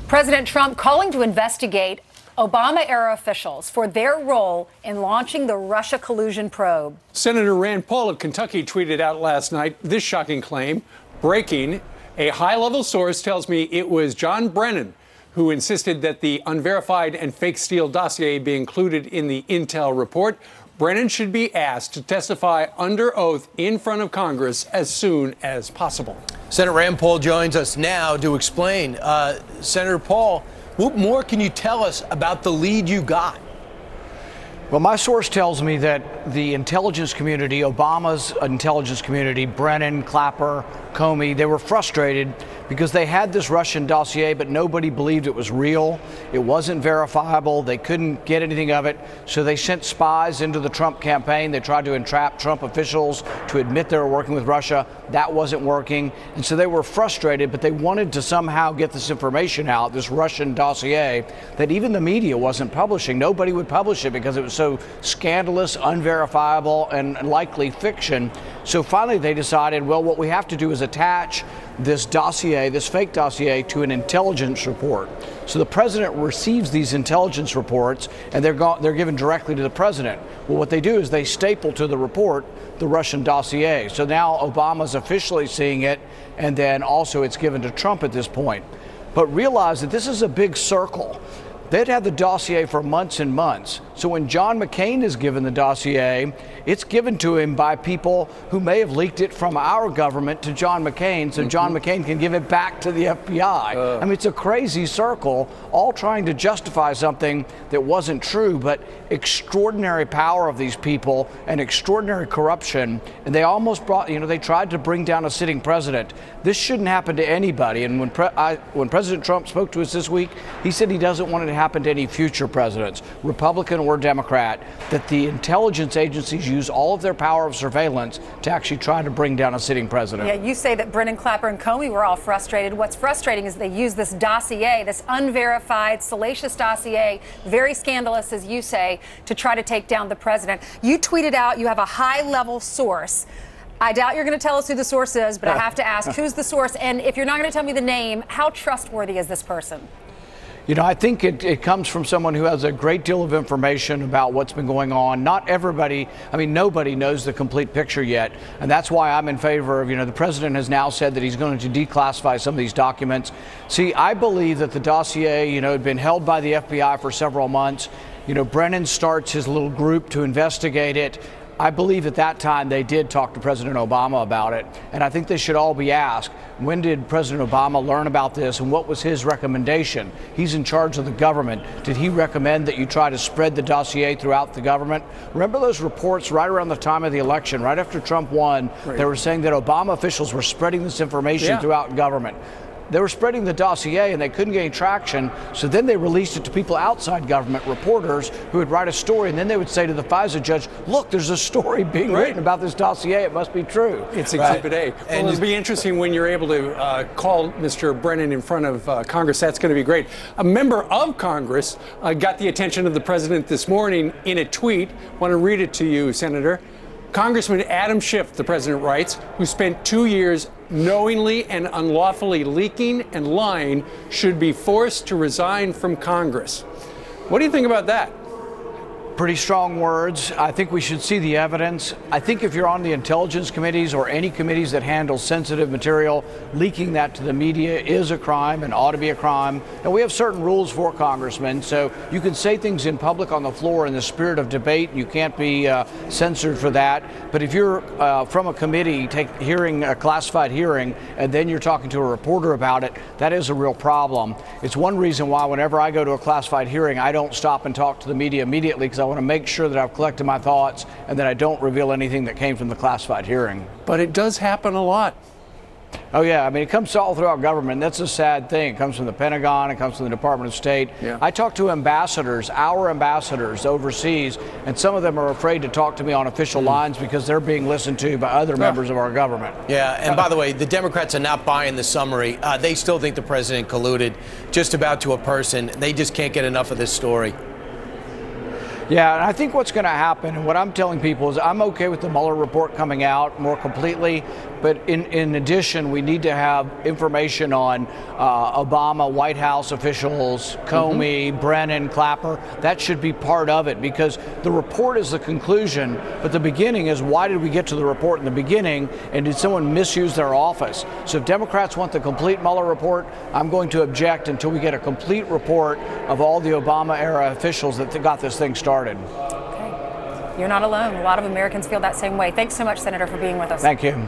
President Trump calling to investigate Obama-era officials for their role in launching the Russia collusion probe. Senator Rand Paul of Kentucky tweeted out last night this shocking claim. Breaking, a high-level source tells me it was John Brennan who insisted that the unverified and fake Steele dossier be included in the intel report. Brennan should be asked to testify under oath in front of Congress as soon as possible. Senator Rand Paul joins us now to explain. Senator Paul, what more can you tell us about the lead you got? Well, my source tells me that the intelligence community, Obama's intelligence community, Brennan, Clapper, Comey, they were frustrated because they had this Russian dossier, but nobody believed it was real. It wasn't verifiable. They couldn't get anything of it. So they sent spies into the Trump campaign. They tried to entrap Trump officials to admit they were working with Russia. That wasn't working. And so they were frustrated, but they wanted to somehow get this information out, this Russian dossier, that even the media wasn't publishing. Nobody would publish it because it was so scandalous, unverifiable, and likely fiction. So finally they decided, well, what we have to do is attach this dossier, this fake dossier, to an intelligence report. So the president receives these intelligence reports and they're given directly to the president. Well, what they do is they staple to the report the Russian dossier. So now Obama's officially seeing it, and then also it's given to Trump at this point. But realize that this is a big circle. They'd had the dossier for months and months. So when John McCain is given the dossier, it's given to him by people who may have leaked it from our government to John McCain, so John McCain can give it back to the FBI. I mean, it's a crazy circle, all trying to justify something that wasn't true, but extraordinary power of these people and extraordinary corruption. And they almost brought, they tried to bring down a sitting president. This shouldn't happen to anybody. And when President Trump spoke to us this week, he said he doesn't want it to happen to any future presidents, Republican or Democrat, that the intelligence agencies use all of their power of surveillance to actually try to bring down a sitting president. Yeah, you say that Brennan, Clapper, and Comey were all frustrated. What's frustrating is they use this dossier, this unverified, salacious dossier, very scandalous, as you say, to try to take down the president. You tweeted out you have a high-level source. I doubt you're going to tell us who the source is, but I have to ask, who's the source? And if you're not going to tell me the name, how trustworthy is this person? I think it comes from someone who has a great deal of information about what's been going on. Not everybody, nobody knows the complete picture yet. And that's why I'm in favor of, the president has now said that he's going to declassify some of these documents. See, I believe that the dossier, had been held by the FBI for several months. Brennan starts his little group to investigate it. I believe at that time they did talk to President Obama about it, and I think they should all be asked, when did President Obama learn about this and what was his recommendation? He's in charge of the government. Did he recommend that you try to spread the dossier throughout the government? Remember those reports right around the time of the election, right after Trump won, They were saying that Obama officials were spreading this information throughout government. They were spreading the dossier and they couldn't get any traction, so then they released it to people outside government, reporters who would write a story, and then they would say to the FISA judge, look, there's a story being written about this dossier, it must be true. It's Exhibit A. And it'll be interesting when you're able to call Mr. Brennan in front of Congress. That's going to be great. A member of Congress got the attention of the president this morning in a tweet. I want to read it to you, Senator. Congressman Adam Schiff, the president writes, who spent 2 years knowingly and unlawfully leaking and lying, should be forced to resign from Congress. What do you think about that? Pretty strong words. I think we should see the evidence. I think if you're on the intelligence committees or any committees that handle sensitive material, leaking that to the media is a crime and ought to be a crime. And we have certain rules for congressmen, so you can say things in public on the floor in the spirit of debate. You can't be censored for that. But if you're from a committee hearing a classified hearing and then you're talking to a reporter about it, that is a real problem. It's one reason why whenever I go to a classified hearing, I don't stop and talk to the media immediately, because I want to make sure that I've collected my thoughts and that I don't reveal anything that came from the classified hearing. But it does happen a lot. Oh, yeah. It comes all throughout government. That's a sad thing. It comes from the Pentagon. It comes from the Department of State. Yeah. I talk to ambassadors, our ambassadors overseas, and some of them are afraid to talk to me on official lines because they're being listened to by other members of our government. Yeah, and by the way, the Democrats are not buying the summary. They still think the president colluded just about to a person. They just can't get enough of this story. Yeah, and I think what's going to happen, and what I'm telling people is I'm okay with the Mueller report coming out more completely, but in addition, we need to have information on Obama, White House officials, Comey, Brennan, Clapper. That should be part of it, because the report is the conclusion, but the beginning is, why did we get to the report in the beginning, and did someone misuse their office? So if Democrats want the complete Mueller report, I'm going to object until we get a complete report of all the Obama-era officials that got this thing started. Okay. You're not alone. A lot of Americans feel that same way. Thanks so much, Senator, for being with us. Thank you.